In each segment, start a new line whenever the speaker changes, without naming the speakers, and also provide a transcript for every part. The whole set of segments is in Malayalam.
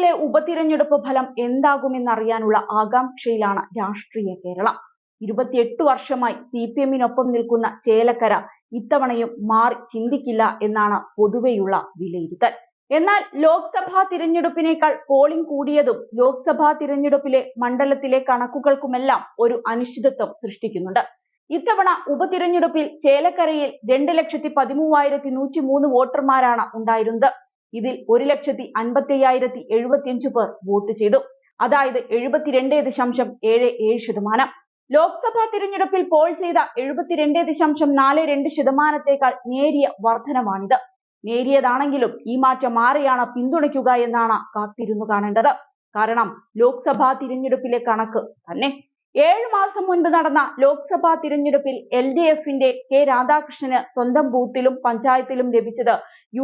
ചേലക്കരയിലെ ഉപതിരഞ്ഞെടുപ്പ് ഫലം എന്താകുമെന്നറിയാനുള്ള ആകാംക്ഷയിലാണ് രാഷ്ട്രീയ കേരളം. 28 വർഷമായി CPM-നൊപ്പം നിൽക്കുന്ന ചേലക്കര ഇത്തവണയും മാറി ചിന്തിക്കില്ല എന്നാണ് പൊതുവെയുള്ള വിലയിരുത്തൽ. എന്നാൽ ലോക്സഭാ തിരഞ്ഞെടുപ്പിനേക്കാൾ പോളിംഗ് കൂടിയതും ലോക്സഭാ തിരഞ്ഞെടുപ്പിലെ മണ്ഡലത്തിലെ കണക്കുകൾക്കുമെല്ലാം ഒരു അനിശ്ചിതത്വം സൃഷ്ടിക്കുന്നുണ്ട്. ഇത്തവണ ഉപതിരഞ്ഞെടുപ്പിൽ ചേലക്കരയിൽ 2,13,103 വോട്ടർമാരാണ് ഉണ്ടായിരുന്നത്. ഇതിൽ 1,50,575 പേർ വോട്ട് ചെയ്തു. അതായത് 72.77%. ലോക്സഭാ തിരഞ്ഞെടുപ്പിൽ പോൾ ചെയ്ത 72.42% നേരിയ വർധനമാണിത്. നേരിയതാണെങ്കിലും ഈ മാറ്റം ആരെയാണ് പിന്തുണയ്ക്കുക എന്നാണ് കാത്തിരുന്നു കാണേണ്ടത്. കാരണം ലോക്സഭാ തിരഞ്ഞെടുപ്പിലെ കണക്ക് തന്നെ. 7 മാസം മുൻപ് നടന്ന ലോക്സഭാ തിരഞ്ഞെടുപ്പിൽ LDF-ന്റെ കെ രാധാകൃഷ്ണന് സ്വന്തം ബൂത്തിലും പഞ്ചായത്തിലും ലഭിച്ചത്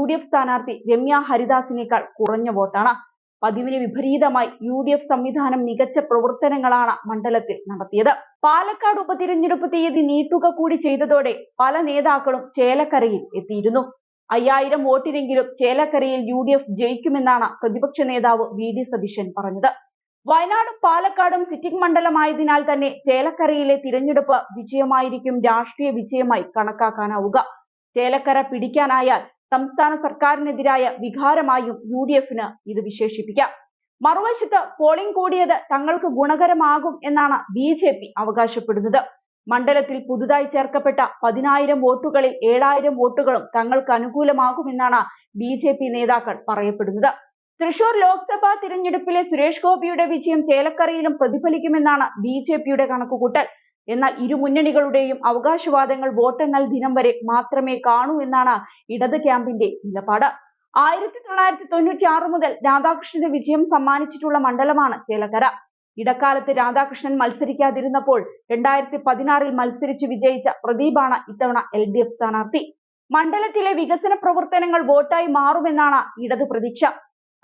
UDF സ്ഥാനാർത്ഥി രമ്യ ഹരിദാസിനേക്കാൾ കുറഞ്ഞ വോട്ടാണ്. പതിവിന് വിപരീതമായി UDF സംവിധാനം മികച്ച പ്രവർത്തനങ്ങളാണ് മണ്ഡലത്തിൽ നടത്തിയത്. പാലക്കാട് ഉപതിരഞ്ഞെടുപ്പ് തീയതി നീട്ടുക കൂടി ചെയ്തതോടെ പല നേതാക്കളും ചേലക്കരയിൽ എത്തിയിരുന്നു. 5000 വോട്ടിനെങ്കിലും ചേലക്കരയിൽ UDF ജയിക്കുമെന്നാണ് പ്രതിപക്ഷ നേതാവ് VD സതീശൻ പറഞ്ഞത്. വയനാടും പാലക്കാടും സിറ്റിംഗ് മണ്ഡലമായതിനാൽ തന്നെ ചേലക്കരയിലെ തിരഞ്ഞെടുപ്പ് വിജയമായിരിക്കും രാഷ്ട്രീയ വിജയമായി കണക്കാക്കാനാവുക. ചേലക്കര പിടിക്കാനായാൽ സംസ്ഥാന സർക്കാരിനെതിരായ വികാരമായും UDF-ന് ഇത് വിശേഷിപ്പിക്കാം. മറുവശത്ത് പോളിംഗ് കൂടിയത് തങ്ങൾക്ക് ഗുണകരമാകും എന്നാണ് BJP അവകാശപ്പെടുന്നത്. മണ്ഡലത്തിൽ പുതുതായി ചേർക്കപ്പെട്ട 10,000 വോട്ടുകളിൽ 7,000 വോട്ടുകളും തങ്ങൾക്ക് അനുകൂലമാകുമെന്നാണ് BJP നേതാക്കൾ പറയപ്പെടുന്നത്. തൃശൂർ ലോക്സഭാ തിരഞ്ഞെടുപ്പിലെ സുരേഷ് ഗോപിയുടെ വിജയം ചേലക്കരയിലും പ്രതിഫലിക്കുമെന്നാണ് BJP-യുടെ കണക്കുകൂട്ടൽ. എന്നാൽ ഇരു മുന്നണികളുടെയും അവകാശവാദങ്ങൾ വോട്ടെണ്ണൽ ദിനം വരെ മാത്രമേ കാണൂ എന്നാണ് ഇടത് ക്യാമ്പിന്റെ നിലപാട്. 1996 മുതൽ രാധാകൃഷ്ണന് വിജയം സമ്മാനിച്ചിട്ടുള്ള മണ്ഡലമാണ് ചേലക്കര. ഇടക്കാലത്ത് രാധാകൃഷ്ണൻ മത്സരിക്കാതിരുന്നപ്പോൾ 2016-ൽ മത്സരിച്ച് വിജയിച്ച പ്രദീപാണ് ഇത്തവണ LDF സ്ഥാനാർത്ഥി. മണ്ഡലത്തിലെ വികസന പ്രവർത്തനങ്ങൾ വോട്ടായി മാറുമെന്നാണ് ഇടത് പ്രതീക്ഷ.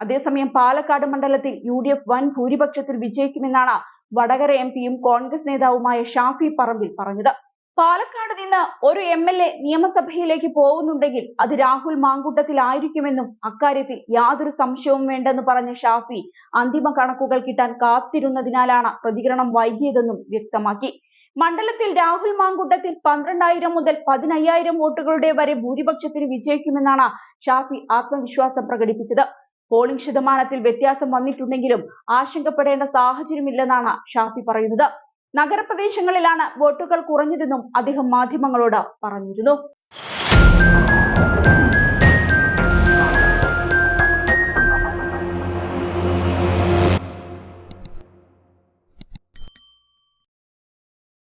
അതേസമയം പാലക്കാട് മണ്ഡലത്തിൽ UDF വൻ ഭൂരിപക്ഷത്തിൽ വിജയിക്കുമെന്നാണ് വടകര MP-യും കോൺഗ്രസ് നേതാവുമായ ഷാഫി പറമ്പിൽ പറഞ്ഞത്. പാലക്കാട് നിന്ന് ഒരു MLA നിയമസഭയിലേക്ക് പോകുന്നുണ്ടെങ്കിൽ അത് രാഹുൽ മാങ്കൂട്ടത്തിലായിരിക്കുമെന്നും അക്കാര്യത്തിൽ യാതൊരു സംശയവും വേണ്ടെന്ന് പറഞ്ഞ ഷാഫി അന്തിമ കണക്കുകൾ കിട്ടാൻ കാത്തിരുന്നതിനാലാണ് പ്രതികരണം വൈകിയതെന്നും വ്യക്തമാക്കി. മണ്ഡലത്തിൽ രാഹുൽ മാങ്കൂട്ടത്തിൽ 12,000 മുതൽ 15,000 വോട്ടുകളുടെ വരെ ഭൂരിപക്ഷത്തിന് വിജയിക്കുമെന്നാണ് ഷാഫി ആത്മവിശ്വാസം പ്രകടിപ്പിച്ചത്. പോളിംഗ് ശതമാനത്തിൽ വ്യത്യാസം വന്നിട്ടുണ്ടെങ്കിലും ആശങ്കപ്പെടേണ്ട സാഹചര്യമില്ലെന്നാണ് ഷാഫി പറയുന്നത്. നഗരപ്രദേശങ്ങളിലാണ് വോട്ടുകൾ കുറഞ്ഞതെന്നും അദ്ദേഹം മാധ്യമങ്ങളോട് പറഞ്ഞിരുന്നു.